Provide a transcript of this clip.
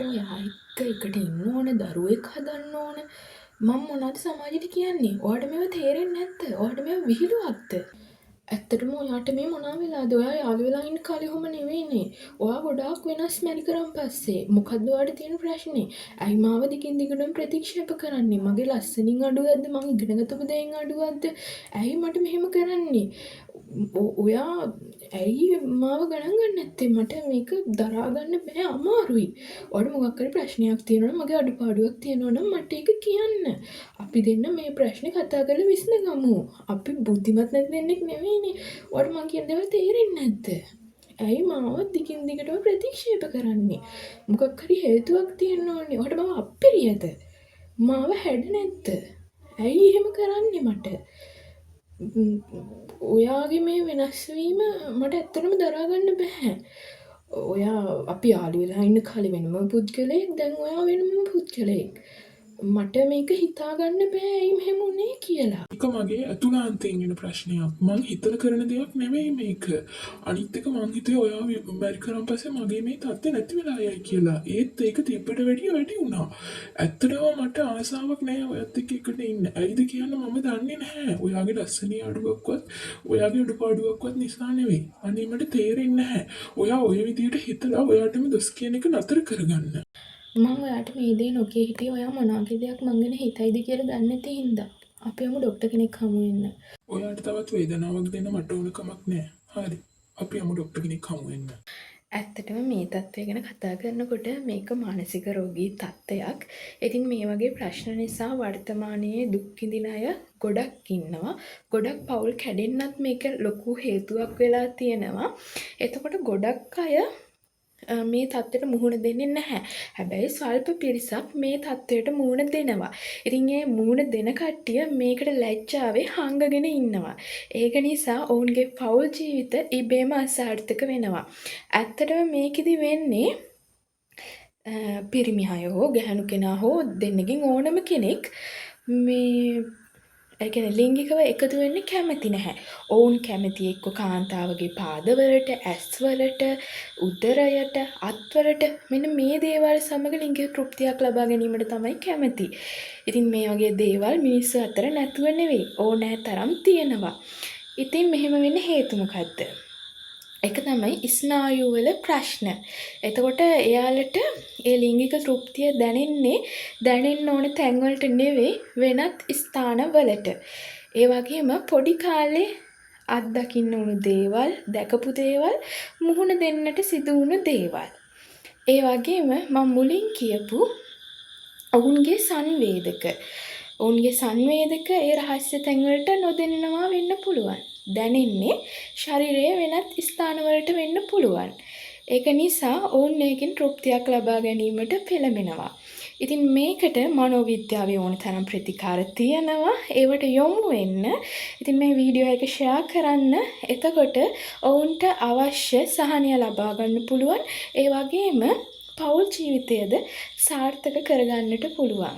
ඔයා එකට ඉන්න ඕන දරුවෙක් හදන්න ඕන. මම මොනවද සමාජෙට කියන්නේ? ඔයාට මේව තේරෙන්නේ නැද්ද? ඔයාට මේව විහිළුවක්ද? ඇත්තටම ඔයාට මේ මොනවා වෙලාද? ඔයා යාළු වෙලා ඉන්න කාලේ ඔහොම නෙවෙයිනේ. ඔයා ගොඩාක් වෙනස් මැරි කරන් පස්සේ. මොකද්ද ඔයාට තියෙන ප්‍රශ්නේ? ඇයි මාව දිගින් දිගටම ප්‍රතික්ෂේප කරන්නේ? මගේ ලස්සනින් අඩුවක්ද? මං ඉගෙනගත්තු දේෙන් අඩුවක්ද? ඇයි මට මෙහෙම කරන්නේ? ඔයා ඇයි මාව ගණන් ගන්නේ නැත්තේ? මට මේක දරා ගන්න බෑ, අමාරුයි. ඔයාට මොකක් හරි ප්‍රශ්නයක් තියෙනවා නම්, මගේ අඩුපාඩුවක් තියෙනවා නම් මට ඒක කියන්න. අපි දෙන්න මේ ප්‍රශ්නේ කතා කරලා විසඳගමු. අපි බුද්ධිමත් නැති දෙන්නෙක් නෙවෙයිනේ. ඔයාට මං කියන දේවල් තේරෙන්නේ නැද්ද? ඇයි මාව දිගින් දිගටම ප්‍රතික්ෂේප කරන්නේ? මොකක් හරි හේතුවක් තියෙන්න ඕනේ. ඔයාට මම අප්පිරියද? මාව හැඩ නැද්ද? ඇයි එහෙම කරන්නේ මට? ඔයාගේ මේ වෙනස් වීම මට ඇත්තටම දරා ගන්න බෑ. ඔයා අපි යාළු වෙලා ඉන්න කාලේ වෙනම පුද්ගලයෙක්, දැන් ඔයා වෙනම පුද්ගලයෙක්. මට මේක හිතා ගන්න බෑ ඇයි මෙහෙම වුනේ කියලා. ඒක මගේ ඇතුළාන්තයෙන් එන ප්‍රශ්නයක්. මං හිතලා කරන දෙයක් නෙවෙයි මේක. අනිත් එක මං හිතුවේ ඔයා මැරි කරන් පස්සේ මගේ මේ තත්ත්වය නැති වෙලා යයි කියලා. ඒත් ඒක තිබ්බට වැඩිය වැඩි වුණා. ඇත්තටම මට ආසාවක් නැහැ ඔයත් එක්ක එකට ඉන්න. ඇයිද කියන්න මම දන්නේ නැහැ. ඔයාගේ ලස්සනේ අඩුවක්වත්, ඔයාගේ අඩුපාඩුවක්වත් නිසා නෙවෙයි. අනේ මට තේරෙන්නේ නැහැ. ඔයා ඔය විදියට හිතලා ඔයාටම දොස් කියන එක නතර කරගන්න. මම ඔයාට මේ දේ නොකිය හිටියේ ඔයා මොනවාගේ දෙයක් මං ගැන හිතයිද කියලා දන්නේ නැති හින්දා. අපි යමු ડોක්ටර් කෙනෙක් හමු වෙන්න. ඔයාට තවත් වේදනාවක් දෙන්න මට ඕන කමක් නැහැ. හරි. අපි යමු ડોක්ටර් කෙනෙක් හමු වෙන්න. ඇත්තටම මේ තත්ත්වය ගැන කතා කරනකොට මේක මානසික රෝගී තත්ත්වයක්. ඉතින් මේ වගේ ප්‍රශ්න නිසා වර්තමානයේ දුක් විඳින අය ගොඩක් ඉන්නවා. ගොඩක් පවුල් කැඩෙන්නත් මේක ලොකු හේතුවක් වෙලා තියෙනවා. එතකොට ගොඩක් අය මේ තත්ත්වයට මුහුණ දෙන්නේ නැහැ. හැබැයි ස්වල්ප පිරිසක් මේ තත්ත්වයට මුහුණ දෙනවා. ඉතින් මේ මුහුණ දෙන කට්ටිය මේකට ලැජ්ජාවේ හංගගෙන ඉන්නවා. ඒක නිසා ඔවුන්ගේ පෞල් ජීවිත ඉබේම අසාර්ථක වෙනවා. ඇත්තටම මේකෙදි වෙන්නේ පිරිමි අය හෝ ගැහැණු කෙනා හෝ දෙන්නකින් ඕනම කෙනෙක් මේ ඒ කියන්නේ ලිංගිකව එකතු වෙන්න කැමති නැහැ. ඔවුන් කැමති එක්ක කාන්තාවගේ පාදවලට, ඇස්වලට, උදරයට, අත්වලට මෙන්න මේ දේවල් සමග ලිංගික තෘප්තියක් ලබා ගැනීමට තමයි කැමති. ඉතින් මේ වගේ දේවල් මිනිස්සු අතර නැතුව නෙවෙයි, ඕනෑ තරම් තියෙනවා. ඉතින් මෙහෙම වෙන්න හේතු මොකද්ද? එක තමයි ස්නායුවල ප්‍රශ්න. එතකොට එයාලට ඒ ලිංගික තෘප්තිය දැනෙන්න ඕන තැන්වලට නෙවෙයි වෙනත් ස්ථානවලට. ඒ වගේම පොඩි කාලේ අත්දකින්න උණු දේවල්, දැකපු දේවල්, මුහුණ දෙන්නට සිදු වුණු දේවල්. ඒ වගේම මම මුලින් කියපු ඔවුන්ගේ සංවේදක ඒ රහස්‍ය තැන්වලට නොදෙන්නවා වෙන්න පුළුවන්. දැනෙන්නේ ශරීරයේ වෙනත් ස්ථානවලට වෙන්න පුළුවන්. ඒක නිසා ඔවුන් ඒකෙන් තෘප්තියක් ලබා ගැනීමට පෙළඹෙනවා. ඉතින් මේකට මනෝවිද්‍යාවේ ඕන තරම් ප්‍රතිකාර තියෙනවා. ඒවට යොමු වෙන්න. ඉතින් මේ වීඩියෝ එක ෂෙයා කරන්න. එතකොට ඔවුන්ට අවශ්‍ය සහනය ලබා ගන්න පුළුවන්. ඒ වගේම පෞල් ජීවිතයද සාර්ථක කරගන්නට පුළුවන්.